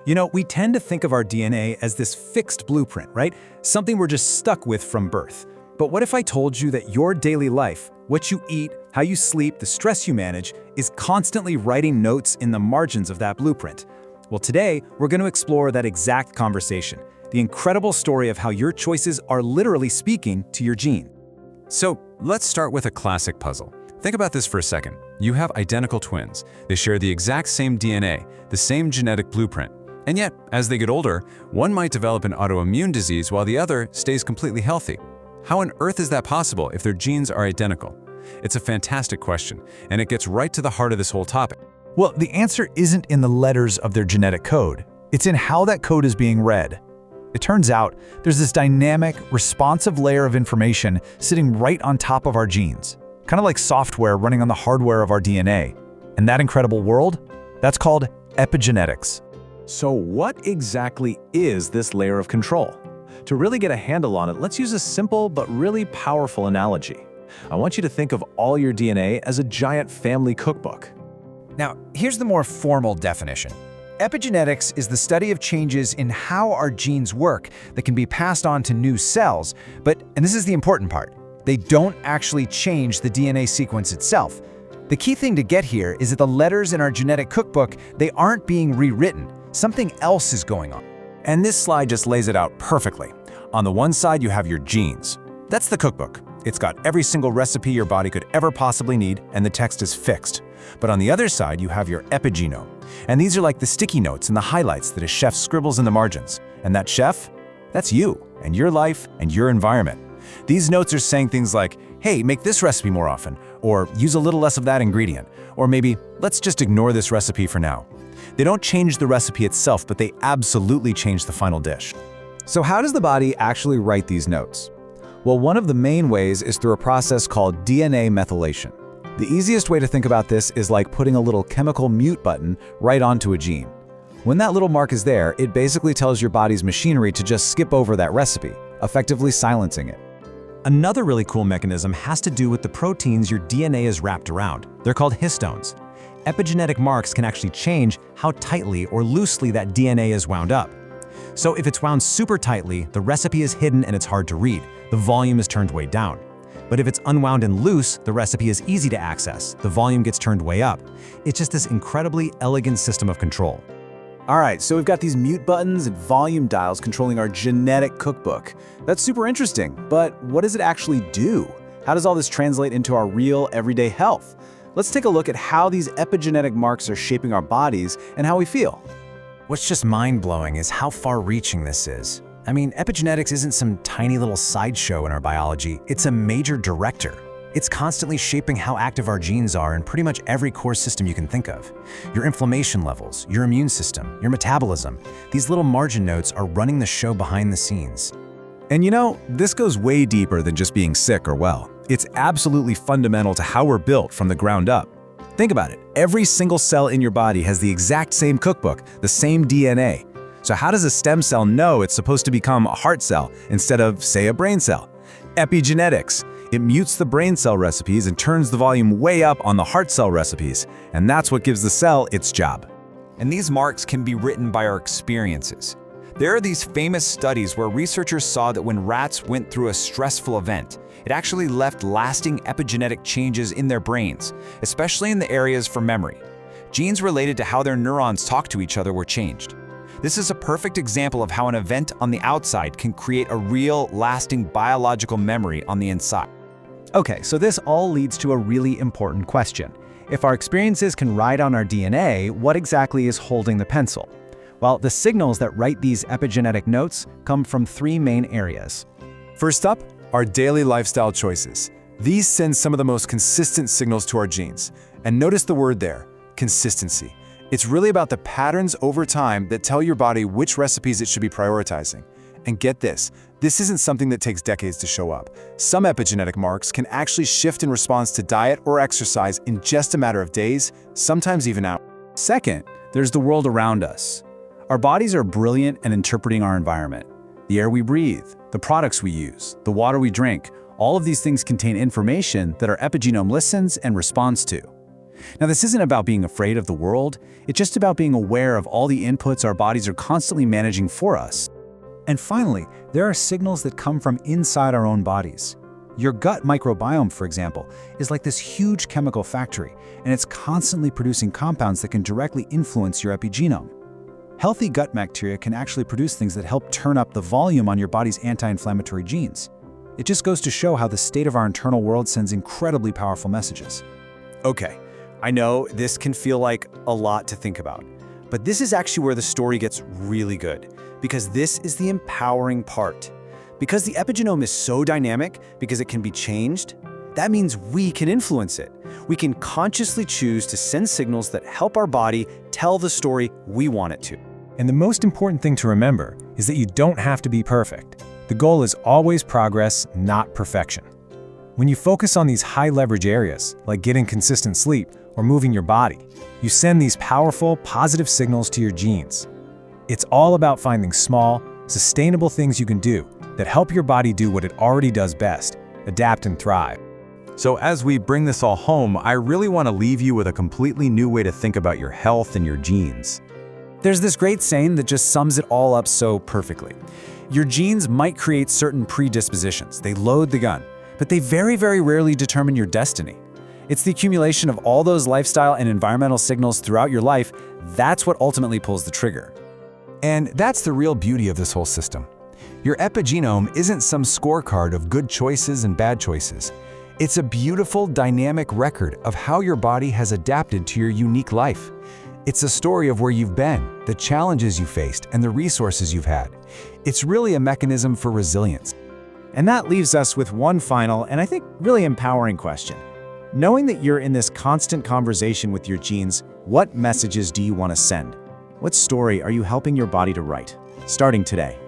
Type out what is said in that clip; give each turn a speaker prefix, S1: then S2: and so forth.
S1: You know, we tend to think of our DNA as this fixed blueprint, right? Something we're just stuck with from birth. But what if I told you that your daily life, what you eat, how you sleep, the stress you manage, is constantly writing notes in the margins of that blueprint? Well, today, we're going to explore that exact conversation, the incredible story of how your choices are literally speaking to your gene.
S2: So let's start with a classic puzzle. Think about this for a second. You have identical twins. They share the exact same DNA, the same genetic blueprint. And yet, as they get older, one might develop an autoimmune disease while the other stays completely healthy. How on earth is that possible if their genes are identical? It's a fantastic question, and it gets right to the heart of this whole topic.
S3: Well, the answer isn't in the letters of their genetic code. It's in how that code is being read. It turns out there's this dynamic, responsive layer of information sitting right on top of our genes, kind of like software running on the hardware of our DNA. And that incredible world? That's called epigenetics.
S4: So what exactly is this layer of control? To really get a handle on it, let's use a simple but really powerful analogy. I want you to think of all your DNA as a giant family cookbook.
S5: Now, here's the more formal definition. Epigenetics is the study of changes in how our genes work that can be passed on to new cells, and this is the important part, they don't actually change the DNA sequence itself. The key thing to get here is that the letters in our genetic cookbook, they aren't being rewritten. Something else is going on.
S4: And this slide just lays it out perfectly. On the one side, you have your genes. That's the cookbook. It's got every single recipe your body could ever possibly need, and the text is fixed. But on the other side, you have your epigenome. And these are like the sticky notes and the highlights that a chef scribbles in the margins. And that chef? That's you, and your life, and your environment. These notes are saying things like, hey, make this recipe more often, or use a little less of that ingredient, or maybe, let's just ignore this recipe for now. They don't change the recipe itself, but they absolutely change the final dish.
S3: So how does the body actually write these notes? Well, one of the main ways is through a process called DNA methylation. The easiest way to think about this is like putting a little chemical mute button right onto a gene. When that little mark is there, it basically tells your body's machinery to just skip over that recipe, effectively silencing it.
S1: Another really cool mechanism has to do with the proteins your DNA is wrapped around. They're called histones. Epigenetic marks can actually change how tightly or loosely that DNA is wound up. So if it's wound super tightly, the recipe is hidden and it's hard to read. The volume is turned way down. But if it's unwound and loose, the recipe is easy to access. The volume gets turned way up. It's just this incredibly elegant system of control.
S3: All right, so we've got these mute buttons and volume dials controlling our genetic cookbook. That's super interesting, but what does it actually do? How does all this translate into our real, everyday health? Let's take a look at how these epigenetic marks are shaping our bodies and how we feel.
S5: What's just mind-blowing is how far-reaching this is. I mean, epigenetics isn't some tiny little sideshow in our biology, it's a major director. It's constantly shaping how active our genes are in pretty much every core system you can think of. Your inflammation levels, your immune system, your metabolism. These little margin notes are running the show behind the scenes.
S3: And you know, this goes way deeper than just being sick or well. It's absolutely fundamental to how we're built from the ground up. Think about it. Every single cell in your body has the exact same cookbook, the same DNA. So how does a stem cell know it's supposed to become a heart cell instead of, say, a brain cell? Epigenetics. It mutes the brain cell recipes and turns the volume way up on the heart cell recipes, and that's what gives the cell its job.
S6: And these marks can be written by our experiences. There are these famous studies where researchers saw that when rats went through a stressful event, it actually left lasting epigenetic changes in their brains, especially in the areas for memory. Genes related to how their neurons talk to each other were changed. This is a perfect example of how an event on the outside can create a real, lasting biological memory on the inside.
S1: Okay, so this all leads to a really important question. If our experiences can write on our DNA, what exactly is holding the pencil? Well, the signals that write these epigenetic notes come from three main areas.
S2: First up, our daily lifestyle choices. These send some of the most consistent signals to our genes. And notice the word there, consistency. It's really about the patterns over time that tell your body which recipes it should be prioritizing. And get this isn't something that takes decades to show up. Some epigenetic marks can actually shift in response to diet or exercise in just a matter of days, sometimes even hours.
S3: Second, there's the world around us. Our bodies are brilliant at interpreting our environment. The air we breathe, the products we use, the water we drink, all of these things contain information that our epigenome listens and responds to. Now, this isn't about being afraid of the world, it's just about being aware of all the inputs our bodies are constantly managing for us. And finally, there are signals that come from inside our own bodies. Your gut microbiome, for example, is like this huge chemical factory, and it's constantly producing compounds that can directly influence your epigenome. Healthy gut bacteria can actually produce things that help turn up the volume on your body's anti-inflammatory genes. It just goes to show how the state of our internal world sends incredibly powerful messages.
S1: Okay, I know this can feel like a lot to think about, but this is actually where the story gets really good, because this is the empowering part. Because the epigenome is so dynamic, because it can be changed, that means we can influence it. We can consciously choose to send signals that help our body tell the story we want it to.
S4: And the most important thing to remember is that you don't have to be perfect. The goal is always progress, not perfection. When you focus on these high-leverage areas, like getting consistent sleep or moving your body, you send these powerful, positive signals to your genes. It's all about finding small, sustainable things you can do that help your body do what it already does best, adapt and thrive.
S6: So as we bring this all home, I really want to leave you with a completely new way to think about your health and your genes.
S1: There's this great saying that just sums it all up so perfectly. Your genes might create certain predispositions. They load the gun, but they very, very rarely determine your destiny. It's the accumulation of all those lifestyle and environmental signals throughout your life that's what ultimately pulls the trigger.
S6: And that's the real beauty of this whole system. Your epigenome isn't some scorecard of good choices and bad choices. It's a beautiful, dynamic record of how your body has adapted to your unique life. It's a story of where you've been, the challenges you faced, and the resources you've had. It's really a mechanism for resilience.
S1: And that leaves us with one final, and I think really empowering question. Knowing that you're in this constant conversation with your genes, what messages do you want to send? What story are you helping your body to write? Starting today.